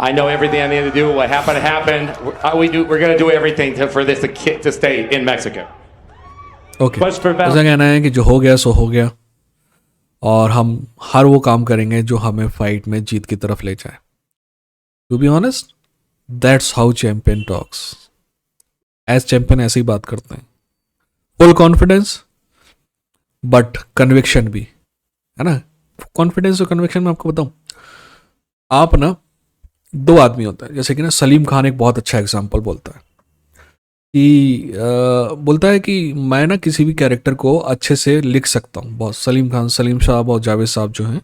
I know everything I need to do. What happened happened. We're going to do everything for this to stay in Mexico. Okay, ऐसा कहना है कि जो हो गया सो हो गया, और हम हर वो काम करेंगे जो हमें फाइट में जीत की तरफ ले जाए। To be honest, that's how champion talks. As champion ऐसे ही बात करते हैं, फुल कॉन्फिडेंस बट कन्विक्शन भी, है ना। कॉन्फिडेंस और कन्विक्शन में आपको बताऊं, आप ना दो आदमी होता है, जैसे कि ना सलीम खान एक बहुत अच्छा एग्जांपल बोलता है कि बोलता है कि मैं ना किसी भी कैरेक्टर को अच्छे से लिख सकता हूँ। बहुत सलीम खान, सलीम साहब और जावेद साहब जो हैं,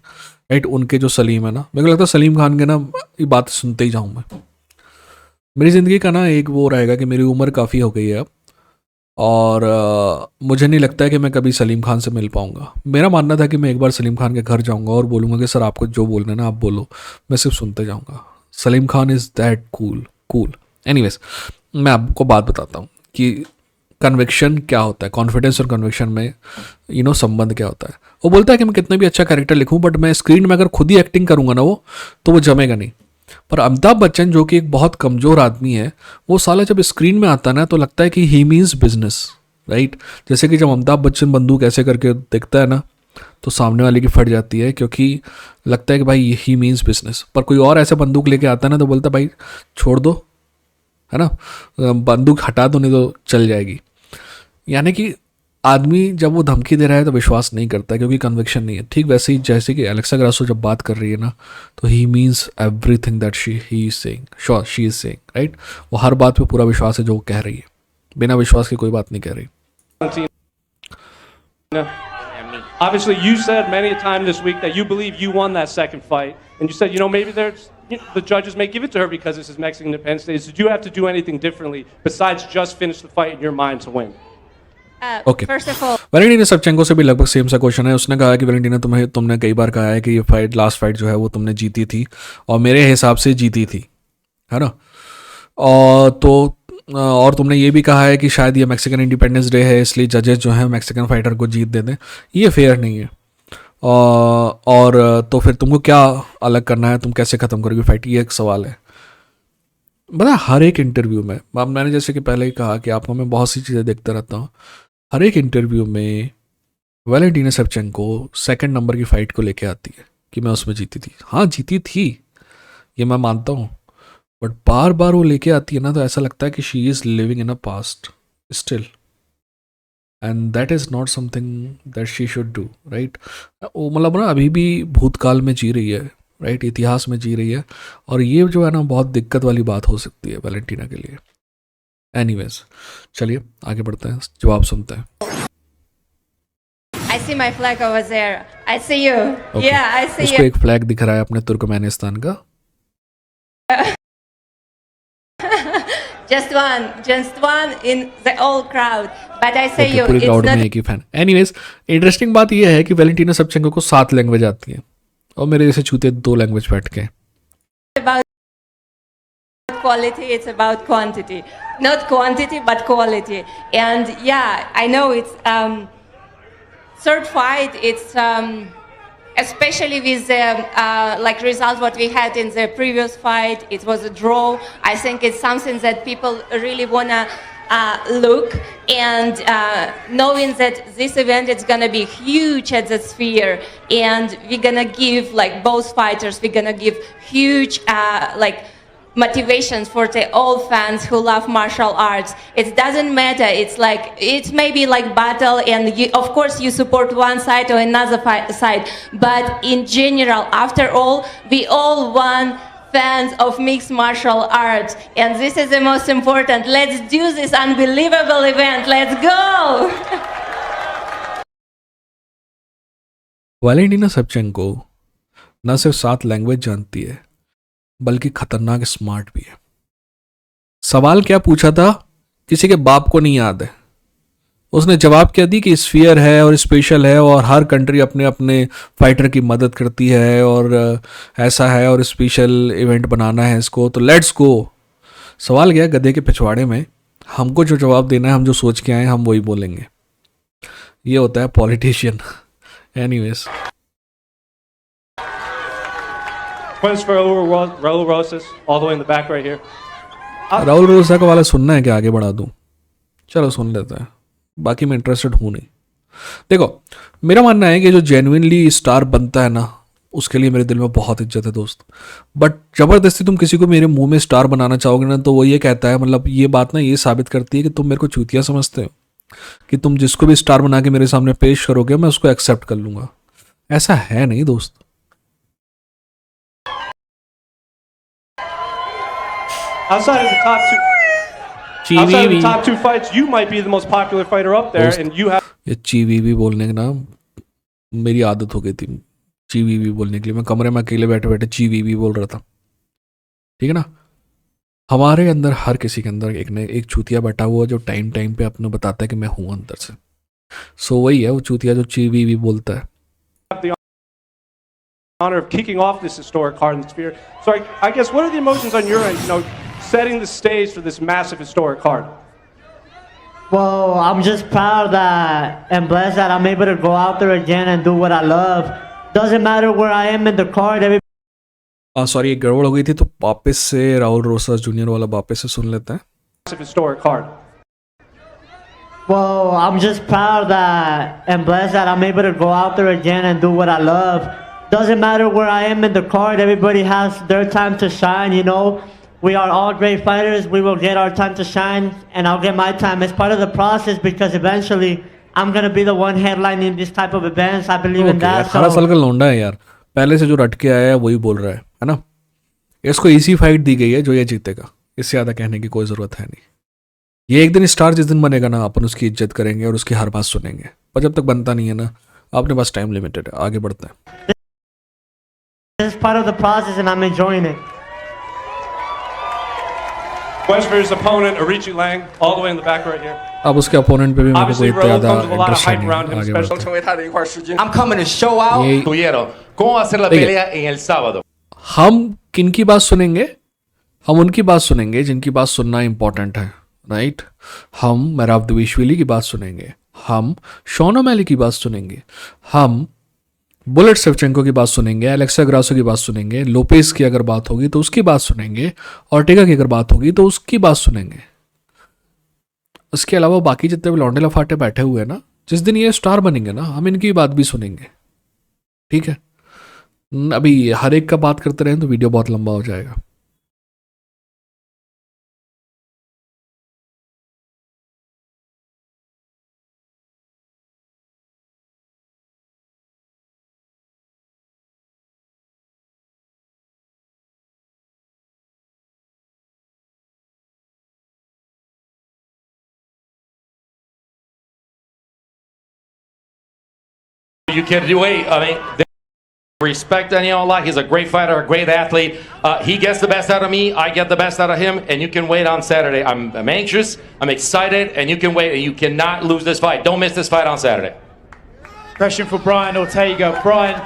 राइट, उनके जो सलीम है ना, मेरे को लगता है सलीम खान के ना ये बात सुनते ही जाऊँ मैं। मेरी ज़िंदगी का ना एक वो रहेगा कि मेरी उम्र काफ़ी हो गई है अब, और मुझे नहीं लगता है कि मैं कभी सलीम खान से मिल पाऊँगा। मेरा मानना था कि मैं एक बार सलीम खान के घर जाऊँगा और बोलूँगा कि सर आपको जो बोलना है ना आप बोलो, मैं सिर्फ सुनते जाऊँगा। Salim Khan is that cool. Anyways, मैं आपको बात बताता हूँ कि कन्विक्शन क्या होता है, कॉन्फिडेंस और कन्विक्शन में संबंध क्या होता है। वो बोलता है कि मैं कितना भी अच्छा कैरेक्टर लिखूँ, बट मैं स्क्रीन में अगर खुद ही एक्टिंग करूँगा ना तो वो जमेगा नहीं। पर अमिताभ बच्चन जो कि एक बहुत कमज़ोर आदमी है, वो साला जब स्क्रीन में आता है ना तो लगता है कि ही मीन्स बिजनेस, राइट। जैसे कि जब अमिताभ बच्चन बंदूक ऐसे करके देखता है ना तो सामने वाले की फट जाती है, क्योंकि लगता है कि भाई ही मीन्स बिजनेस। पर कोई और ऐसे बंदूक लेके आता है ना तो बोलता है भाई छोड़ दो, है ना, बंदूक हटा दो नहीं तो चल जाएगी। यानी कि आदमी जब वो धमकी दे रहा है तो विश्वास नहीं करता क्योंकि कन्विक्शन नहीं है। ठीक वैसे ही जैसे कि एलेक्सा ग्रासो जब बात कर रही है ना तो ही means everything that she is saying, sure she is saying, right. वो हर बात पे पूरा विश्वास है जो वो कह रही है, बिना विश्वास के कोई बात नहीं कह रही। Obviously, you said many a time this week that you believe you won that second fight, and you said, maybe the judges may give it to her because this is Mexican Independence Day. So do you have to do anything differently besides just finish the fight in your mind to win? Okay, First of all, Valentina Shevchenko से भी लगभग same सा question है। उसने कहा कि Valentina तुमने कई बार कहा है कि ये फाइट, लास्ट फाइट जो है वो तुमने जीती थी, और मेरे हिसाब से जीती थी, है ना। और तुमने ये भी कहा है कि शायद ये मैक्सिकन इंडिपेंडेंस डे है इसलिए जजेस जो हैं मैक्सिकन फाइटर को जीत दे दें। ये फेयर नहीं है। और तो फिर तुमको क्या अलग करना है, तुम कैसे ख़त्म करोगे फाइट, ये एक सवाल है। बता, हर एक इंटरव्यू में, मैंने जैसे कि पहले ही कहा कि आपको मैं बहुत सी चीज़ें देखता रहता हूँ, हर एक इंटरव्यू में वैलेंटीना शेवचेंको सेकंड नंबर की फ़ाइट को लेके आती है कि मैं उसमें जीती थी। हाँ जीती थी, ये मैं मानता हूँ, बट बार बार वो लेके आती है ना तो ऐसा लगता है कि she is living in a past still, and that is not something that she should do, right. वो मतलब ना अभी भी भूतकाल में जी रही है, राइट, इतिहास में जी रही है, और ये जो है ना बहुत दिक्कत वाली बात हो सकती है वैलेंटीना के लिए। एनीवेज, चलिए आगे बढ़ते हैं, जवाब सुनते हैं। I see my flag over there. I see you. Okay. Yeah, I see उसको you. एक फ्लैग दिख रहा है अपने तुर्कमेनिस्तान का। Just one in the whole crowd. But I say Okay, you, पूरी it's क्राउड not में एक ही फैन। एनीवेज, इंटरेस्टिंग बात यह है कि वैलेंटीना शेवचेंको को 7 लैंग्वेज आती हैं और मेरे जैसे चूते 2 लैंग्वेज बैठ के। about quality, it's about quantity. Not quantity, but quality. And yeah, I know it's third fight. It's especially with the like result what we had in the previous fight. It was a draw. I think it's something that people really wanna look, and knowing that this event is gonna be huge at the Sphere, and we're gonna give like both fighters, we're gonna give huge like motivations for the all fans who love martial arts. It doesn't matter. It's like it may be like battle, and you, of course you support one side or another side. But in general, after all, we all want fans of mixed martial arts, and this is the most important. Let's do this unbelievable event. Let's go! Valentina Shevchenko न सिर्फ 7 language जानती है बल्कि खतरनाक smart भी है। सवाल क्या पूछा था किसी के बाप को नहीं याद है। उसने जवाब क्या दी कि स्फीयर है और स्पेशल है और हर कंट्री अपने अपने फाइटर की मदद करती है और ऐसा है और स्पेशल इवेंट बनाना है इसको, तो लेट्स गो। सवाल गया गधे के पिछवाड़े में। हमको जो जवाब देना है, हम जो सोच के आए हम वही बोलेंगे। ये होता है politician. Anyways, Points for Raul Rosas, all the way in the back right here. Rahul Rosa का वाला सुनना है कि आगे बढ़ा दूं? चलो सुन लेते हैं, बाकी मैं इंटरेस्टेड हूँ नहीं। देखो, मेरा मानना है कि जो जेन्युइनली स्टार बनता है ना, उसके लिए मेरे दिल में बहुत इज्जत है दोस्त। बट ज़बरदस्ती तुम किसी को मेरे मुंह में स्टार बनाना चाहोगे ना, तो वो ये कहता है, मतलब ये बात ना ये साबित करती है कि तुम मेरे को चूतिया समझते हो, कि तुम जिसको भी स्टार बना के मेरे सामने पेश करोगे मैं उसको एक्सेप्ट कर लूँगा। ऐसा है नहीं दोस्त। Outside of the top two fights, you might be the most popular fighter up there, and you have. ये चीवी बोलने का ना मेरी आदत हो गई थी, चीवी बोलने के लिए। मैं कमरे में अकेले बैठे बैठे चीवी बोल रहा था, ठीक है ना। हमारे अंदर हर किसी के अंदर एक चूतिया बैठा हुआ जो टाइम पे अपने बताता है कि मैं हूँ अंदर से। सो वही है वो चूतिया जो चीवी बोलता है। The honor of kicking off this historic card in the Sphere. So I guess what are the emotions on your end? You know, setting the stage for this massive historic card. Well, I'm just proud that and blessed that I'm able to go out there again and do what I love. Doesn't matter where I am in the card. Sorry, एक गड़बड़ हो गई थी, तो वापस से Rahul रोसास junior वाला वापस से सुन लेते हैं। Massive historic card. Well, I'm just proud that and blessed that I'm able to go out there again and do what I love. Doesn't matter where I am in the card. Everybody has their time to shine, you know. We are all great fighters. We will get our time to shine, and I'll get my time. It's part of the process because eventually I'm gonna be the one headlining this type of events. I believe in that. 18 साल का लौंडा है यार, पहले से जो रट के आया है वही बोल रहा है ना। इसको इसी फाइट दी गई है जो ये जीतेगा, इससे ज़्यादा कहने की कोई ज़रूरत है नहीं। ये एक दिन स्टार जिस दिन बनेगा ना, अपन उसकी इज्जत करेंगे और उसकी हर बात सुनेंगे, पर जब तक बनता नहीं है ना, अपने पास टाइम लिमिटेड है। आगे बढ़ते हैं। This is part of the process, and I'm enjoying it. West for his opponent, Arichi Lang, all the way in the back right here. अब उसके अपोनेंट पे भी मेरे को Obviously, इतना Raul ज़्यादा comes with a lot of interest hype नहीं around him, है। आगे बढ़ते especially. हैं। I'm coming to show out. ये- Tuvieron. ¿Cómo va a ser la Oye. pelea en el sábado? हम किनकी बात सुनेंगे? हम उनकी बात सुनेंगे जिनकी बात सुनना इंपॉर्टेंट है, राइट। हम मैराव दविशविली की बात सुनेंगे, हम शॉन ओमैली की बात सुनेंगे, हम बुलेट शेवचेंको की बात सुनेंगे, एलेक्सा ग्रासो की बात सुनेंगे, लोपेस की अगर बात होगी तो उसकी बात सुनेंगे, ऑर्टेगा की अगर बात होगी तो उसकी बात सुनेंगे। उसके अलावा बाकी जितने भी लौंडे लफाटे बैठे हुए हैं ना, जिस दिन ये स्टार बनेंगे ना, हम इनकी बात भी सुनेंगे, ठीक है। अभी हर एक का बात करते रहें तो वीडियो बहुत लंबा हो जाएगा। You can do wait. I mean, respect Daniel a lot. He's a great fighter, a great athlete. He gets the best out of me. I get the best out of him. And you can wait on Saturday. I'm anxious. I'm excited. And you can wait. And you cannot lose this fight. Don't miss this fight on Saturday. Question for Brian Ortega. Brian,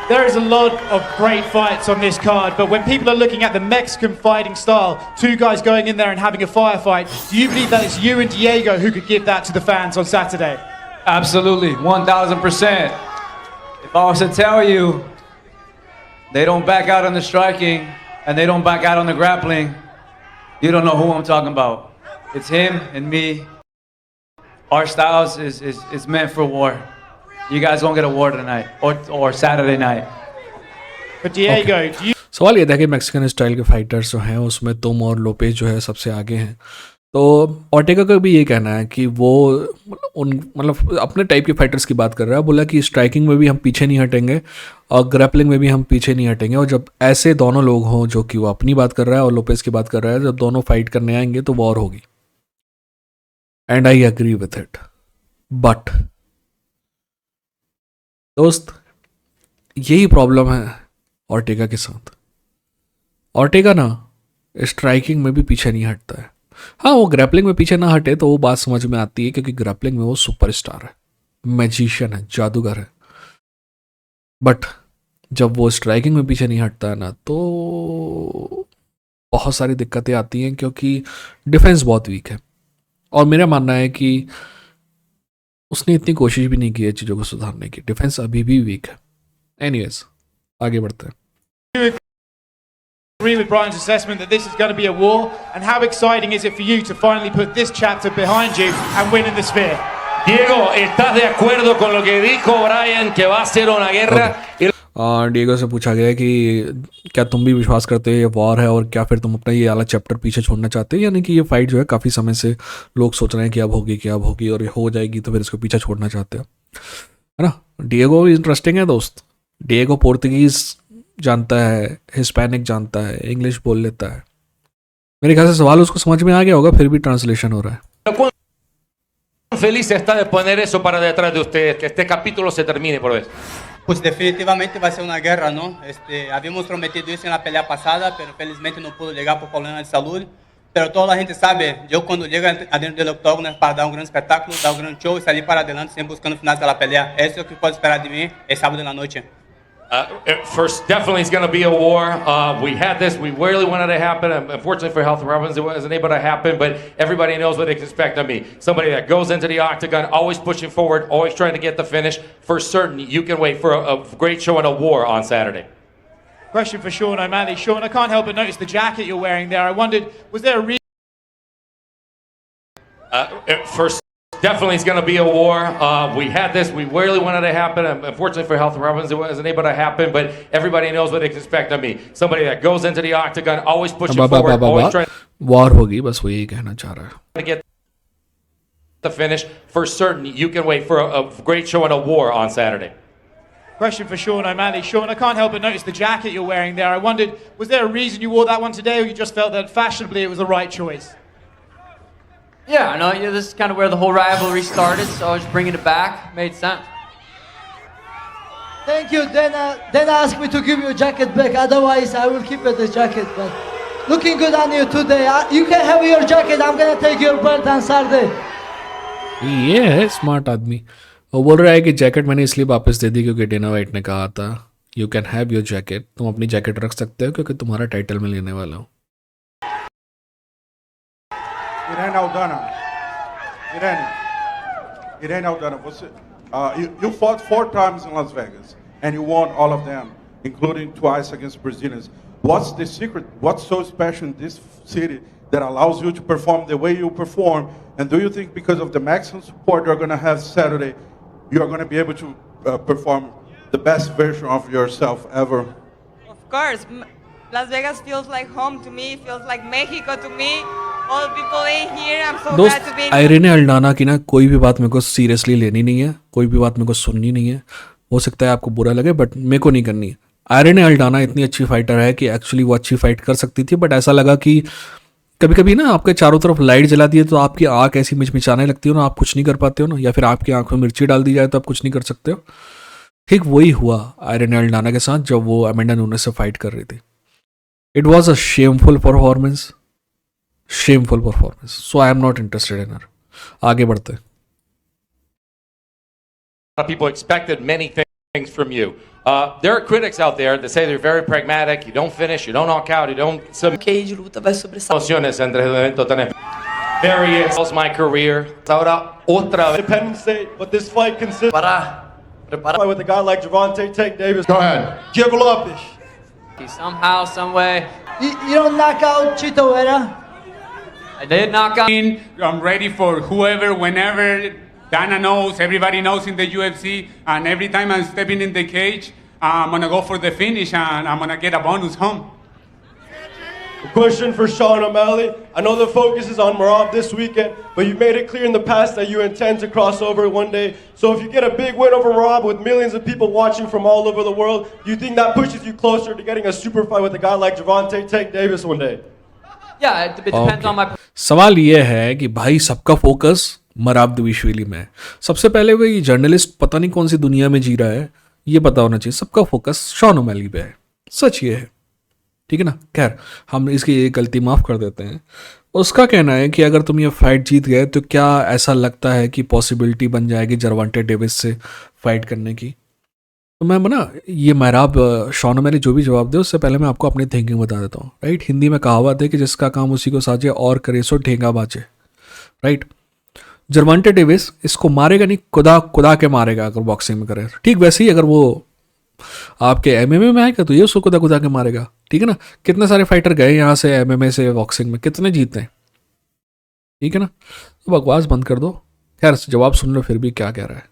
there is a lot of great fights on this card, but when people are looking at the Mexican fighting style, two guys going in there and having a firefight, do you believe that it's you and Diego who could give that to the fans on Saturday? Absolutely, 1000%. If I was to tell you they don't back out on the striking and they don't back out on the grappling, you don't know who I'm talking about. It's him and me. Our styles is meant for war. You guys gonna get a war tonight or Saturday night. But Diego, do you सवाल ये था कि Mexican style के fighters जो हैं उसमें तुम और लोपेज जो है सबसे आगे हैं, तो ऑर्टेगा का भी ये कहना है कि वो मतलब अपने टाइप के फाइटर्स की बात कर रहा है। बोला कि स्ट्राइकिंग में भी हम पीछे नहीं हटेंगे और ग्रैपलिंग में भी हम पीछे नहीं हटेंगे, और जब ऐसे दोनों लोग हों, जो कि वो अपनी बात कर रहा है और लोपेस की बात कर रहा है, जब दोनों फाइट करने आएंगे तो वॉर होगी। And I agree with it. But दोस्त, यही प्रॉब्लम है ऑर्टेगा के साथ। ऑर्टेगा ना स्ट्राइकिंग में भी पीछे नहीं हटता है। हाँ, वो ग्रैपलिंग में पीछे ना हटे तो वो बात समझ में आती है, क्योंकि ग्रैपलिंग में वो सुपरस्टार है, मैजिशियन है, जादूगर है। बट जब वो स्ट्राइकिंग में पीछे नहीं हटता है ना, तो बहुत सारी दिक्कतें आती हैं, क्योंकि डिफेंस बहुत वीक है। और मेरा मानना है कि उसने इतनी कोशिश भी नहीं की है चीज़ों को सुधारने की। डिफेंस अभी भी वीक है। एनीवेज, आगे बढ़ते हैं। Agree with Brian's assessment that this is going to be a war, and how exciting is it for you to finally put this chapter behind you and win in the Sphere? Diego, ¿estás de acuerdo con lo que dijo Brian que va a ser una guerra? Diego से पूछा गया कि क्या तुम भी विश्वास करते हो ये वॉर है, और क्या फिर तुम अपना ये वाला चैप्टर पीछे छोड़ना चाहते हो? यानी कि ये फाइट जो है काफ़ी समय से लोग सोच रहे हैं कि अब होगी और ये हो जाएगी, तो फिर इसको पीछे छोड़ना चाहते हो, है ना। डिएगो इंटरेस्टिंग है दोस्त। डिएगो पोर्तुगीज़ जानता है, हिस्पैनिक जानता है, इंग्लिश बोल लेता है। मेरे ख्याल से सवाल उसको समझ में आ गया होगा, फिर भी ट्रांसलेशन हो रहा है। Feliz está de poner eso para detrás de ustedes, que este capítulo se termine por vez. Pues definitivamente va a ser una guerra, ¿no? Habíamos prometido eso en la pelea pasada, pero felizmente no pudo llegar por problemas de salud. Pero toda la gente sabe, yo cuando llego adentro del octógono es para dar un gran espectáculo, dar un gran show y salir para adelante siempre buscando el final de la pelea. Eso es lo que puedo esperar de mí el sábado en la noche. First, definitely it's going to be a war. We had this. We really wanted it to happen. Unfortunately for health reasons, it wasn't able to happen. But everybody knows what they can expect of me. Somebody that goes into the octagon, always pushing forward, always trying to get the finish. For certain, you can wait for a great show and a war on Saturday. Question for Sean O'Malley. Sean, I can't help but notice the jacket you're wearing there. I wondered, was there a reason? First, definitely it's going to be a war. We had this. We really wanted it to happen. Unfortunately for health reasons, it wasn't able to happen. But everybody knows what they can expect of me. Somebody that goes into the octagon, always pushing forward, always trying war होगी, बस वो यही कहना चाह रहा है। to get the finish. For certain, you can wait for a great show and a war on Saturday. Question for Sean O'Malley. Sean, I can't help but notice the jacket you're wearing there. I wondered, was there a reason you wore that one today, or you just felt that fashionably it was the right choice? Yeah, no, yeah, this is kind of where the whole rivalry started, so I was bringing it back. Made sense. Thank you. Then ask me to give you a jacket back. Otherwise, I will keep the jacket. But looking good on you today. You can have your jacket. I'm gonna take your belt on Saturday. ये है smart आदमी। वो बोल रहा है कि jacket मैंने इसलिए वापस दे दी क्योंकि डेना वाइट ने कहा था you can have your jacket, तुम अपनी जैकेट रख सकते हो क्योंकि तुम्हारा टाइटल में लेने वाला हूँ। Irene Aldana. Irene Aldana. You fought 4 times in Las Vegas, and you won all of them, including twice against Brazilians. What's the secret? What's so special in this city that allows you to perform the way you perform? And do you think because of the Mexican support you're going to have Saturday, you're going to be able to perform the best version of yourself ever? Of course. Las Vegas feels like home to me, feels like Mexico to me. All people in here, I'm so glad to be in. आयरने अल्डाना की ना कोई भी बात मेरे को seriously लेनी नहीं है, कोई भी बात मेरे को सुननी नहीं है। हो सकता है आपको बुरा लगे बट मेरे को नहीं करनी है। आयरने अल्डाना इतनी अच्छी फाइटर है कि एक्चुअली वो अच्छी फाइट कर सकती थी, बट ऐसा लगा कि कभी कभी ना आपके चारों तरफ लाइट जला दी है तो आपकी आँख ऐसी मिचमिचाने लगती हो ना, आप कुछ नहीं कर पाते हो ना, या फिर आपकी आँख में मिर्ची डाल दी जाए तो आप कुछ नहीं कर सकते हो। ठीक वही हुआ आयरने अल्डाना के साथ जब वो अमेंडा नूनेस से फाइट कर रही थी। It was a shameful performance, so I am not interested in her. आगे बढ़ते। People expected many things from you. There are critics out there that say they're very pragmatic. You don't finish, you don't knock out, you don't. Cage luta vai sobressair. Emociones entre el evento tan very it's my career. Ahora otra vez. Independence Day, but this fight consists. Prepara. With a guy like Gervonta Tank Davis. Go ahead. Jiggle up-ish. Somehow, some way. You don't knock out Chito Vera? I did knock out. I'm ready for whoever, whenever. Dana knows, everybody knows in the UFC, and every time I'm stepping in the cage, I'm gonna go for the finish and I'm gonna get a bonus home. Question for Sean O'Malley. I know the focus is on Marab this weekend, but you made it clear in the past that you intend to cross over one day. So if you get a big win over Marab with millions of people watching from all over the world, do you think that pushes you closer to getting a super fight with a guy like Gervonta Tank Davis one day? Yeah, it depends on my. सवाल ये है कि भाई सबका focus मराब दविशविली में है। सबसे पहले वो ये जर्नलिस्ट पता नहीं कौन सी दुनिया में जी रहा है, ये पता होना चाहिए। सबका फोकस शॉन ओमैली पे है, सच ये है, ठीक है ना। खैर हम इसकी ये गलती माफ़ कर देते हैं। उसका कहना है कि अगर तुम ये फाइट जीत गए तो क्या ऐसा लगता है कि पॉसिबिलिटी बन जाएगी जरवांटे डेविस से फाइट करने की। तो मैं ना ये महराब शॉन ओमैली जो भी जवाब दे उससे पहले मैं आपको अपनी थिंकिंग बता देता हूँ। राइट, हिंदी में कहावत है कि जिसका काम उसी को साजे और करे सो ठेंगा बाजे। राइट, जरवांटे डेविस इसको मारेगा नहीं, खुदा के मारेगा अगर बॉक्सिंग में करे। ठीक वैसे ही अगर वो आपके एमएमए में आएगा तो ये उसको खुदा के मारेगा, ठीक है ना। कितने सारे फाइटर गए यहाँ से एमएमए से बॉक्सिंग में, कितने जीते हैं, ठीक है ना। तो बकवास बंद कर दो। खैर जवाब सुन लो फिर भी क्या कह रहा है।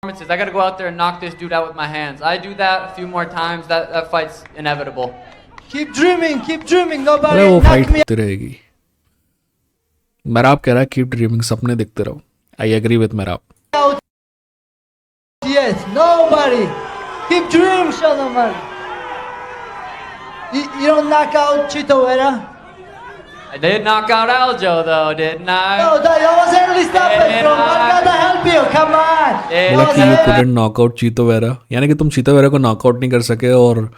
I gotta go out there and knock this dude out with my hands. I do that a few more times. That fight's inevitable. Keep dreaming, अरे nobody वो knock फाइट me होती रहेगी। मैराब कह रहा है कीप ड्रीमिंग, सपने देखते रहो। I agree with Mairab. out. Yes, nobody. Keep dreaming, Sean O'Malley. You don't knock out Chito Vera? I did knock out Aljo though, didn't I? No, that was early stoppage, bro. I'm gonna help you. Come on. बोला कि you couldn't knockout चीतो vera, यानी कि तुम चीतो vera को knockout नहीं कर सके और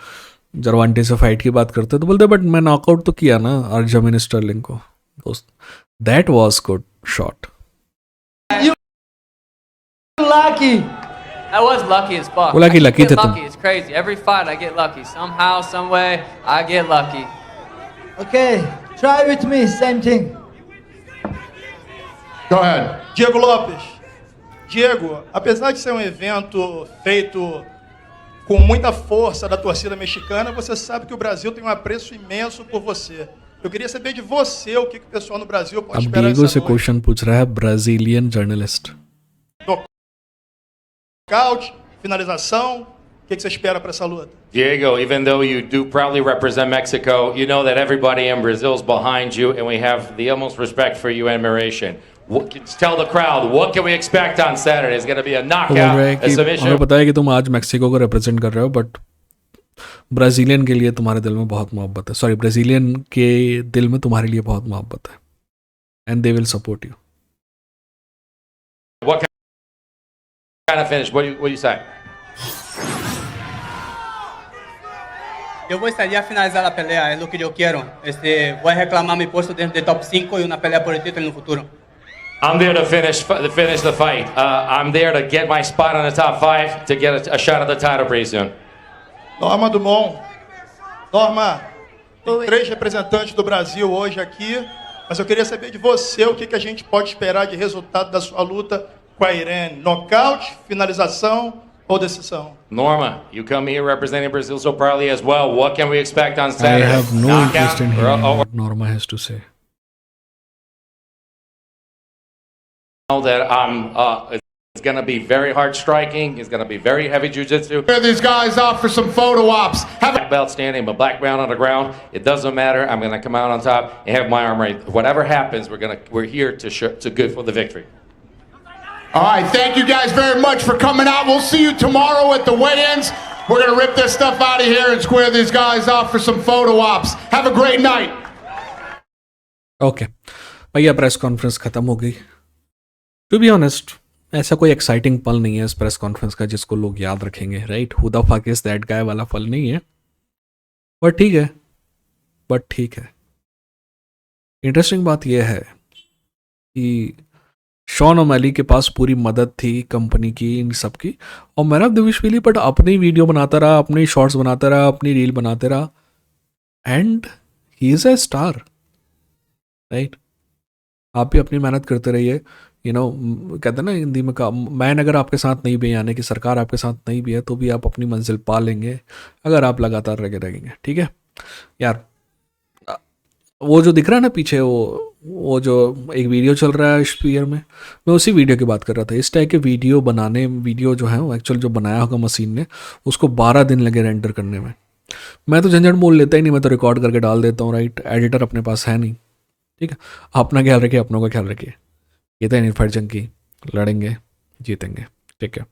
जरवांटे से फाइट की बात करते तो बोलते बट मैं नॉकआउट तो किया ना अल्जमेन स्टर्लिंग को। दोस्त that was good shot. You lucky. I was lucky as fuck. बोला कि I lucky get थे तुम। lucky. It's crazy. Every fight I get lucky. Somehow, some way, I get lucky. Okay, try with me. Same thing. Go ahead. Diego Lopes. Diego, apesar de ser um evento feito com muita força da torcida mexicana, você sabe que o Brasil tem um apreço imenso por você. Eu queria saber de você o que o pessoal no Brasil pode अब esperar Diego essa से noite. Question पूछ रहा है Brazilian journalist. Nocaute, finalização, o que você espera para essa luta? Diego, even though you do proudly represent Mexico, you know that everybody in Brazil's behind you, and we have the utmost respect for you and admiration. Tell the crowd, what can we expect on Saturday? It's going to be a वो बोल रहा है knockout, a कि submission. हमें पता है कि तुम आज मैक्सिको को रिप्रेजेंट कर रहे हो बट ब्राजीलियन के लिए तुम्हारे दिल में बहुत मोहब्बत है। सॉरी, ब्राजीलियन के दिल में तुम्हारे लिए बहुत मोहब्बत है and they will support you. What kind of finish? What do you say? Eu gostaria de finalizar a pelea, é o que eu quero. Vou reclamar meu posto dentro do top 5 e uma pelea por título no futuro. I'm there to finish the fight. I'm there to get my spot on the top 5 to get a shot at the title pretty soon. Norma Dumont. Norma, tem 3 representantes do Brasil hoje aqui, mas eu queria saber de você o que a gente pode esperar de resultado da sua luta com a Irene. Nocaute, finalização ou decisão? Norma, you come here representing Brazil so proudly as well. What can we expect on I Saturday? have no Knockout interest in or- hearing or- what Norma has to say. know that it's going to be very hard striking. It's going to be very heavy jiu-jitsu. Clear these guys off for some photo ops. Black belt standing, but black belt on the ground. It doesn't matter. I'm going to come out on top and have my arm right. Whatever happens, we're here to good for the victory. All right, thank you guys very much for coming out. We'll see you tomorrow at the weigh-ins. We're going to rip this stuff out of here and square these guys off for some photo ops. Have a great night. Okay भैया, press conference ख़त्म हो गई। To be honest ऐसा कोई exciting पल नहीं है इस प्रेस कॉन्फ्रेंस का जिसको लोग याद रखेंगे। Right, who the fuck is that guy वाला पल नहीं है, बट ठीक है। इंटरेस्टिंग बात यह है कि शॉन ओमैली के पास पूरी मदद थी कंपनी की, इन सब की, और मैराब दविशविली बट अपनी वीडियो बनाता रहा, अपनी शॉर्ट्स बनाता रहा, अपनी रील बनाते रहा, and he is a star. Right, आप भी अपनी मेहनत करते रहिए। कहते हैं ना हिंदी में का मैन अगर आपके साथ नहीं भी, यानी कि सरकार आपके साथ नहीं भी है, तो भी आप अपनी मंजिल पा लेंगे अगर आप लगातार लगे रहेंगे। ठीक है यार, वो जो दिख रहा है ना पीछे, वो जो एक वीडियो चल रहा है स्पीयर में, मैं उसी वीडियो की बात कर रहा था। इस टाइप के वीडियो जो है वो एक्चुअल जो बनाया होगा मशीन ने, उसको 12 दिन लगे रेंडर करने में। मैं तो झंझट मोल लेता ही नहीं, मैं तो रिकॉर्ड करके डाल देता हूँ, राइट। एडिटर अपने पास है नहीं, ठीक है। अपना ख्याल रखिए, अपनों का ख्याल रखिए। ये था इनफाइट जंग की, लड़ेंगे जीतेंगे, ठीक है।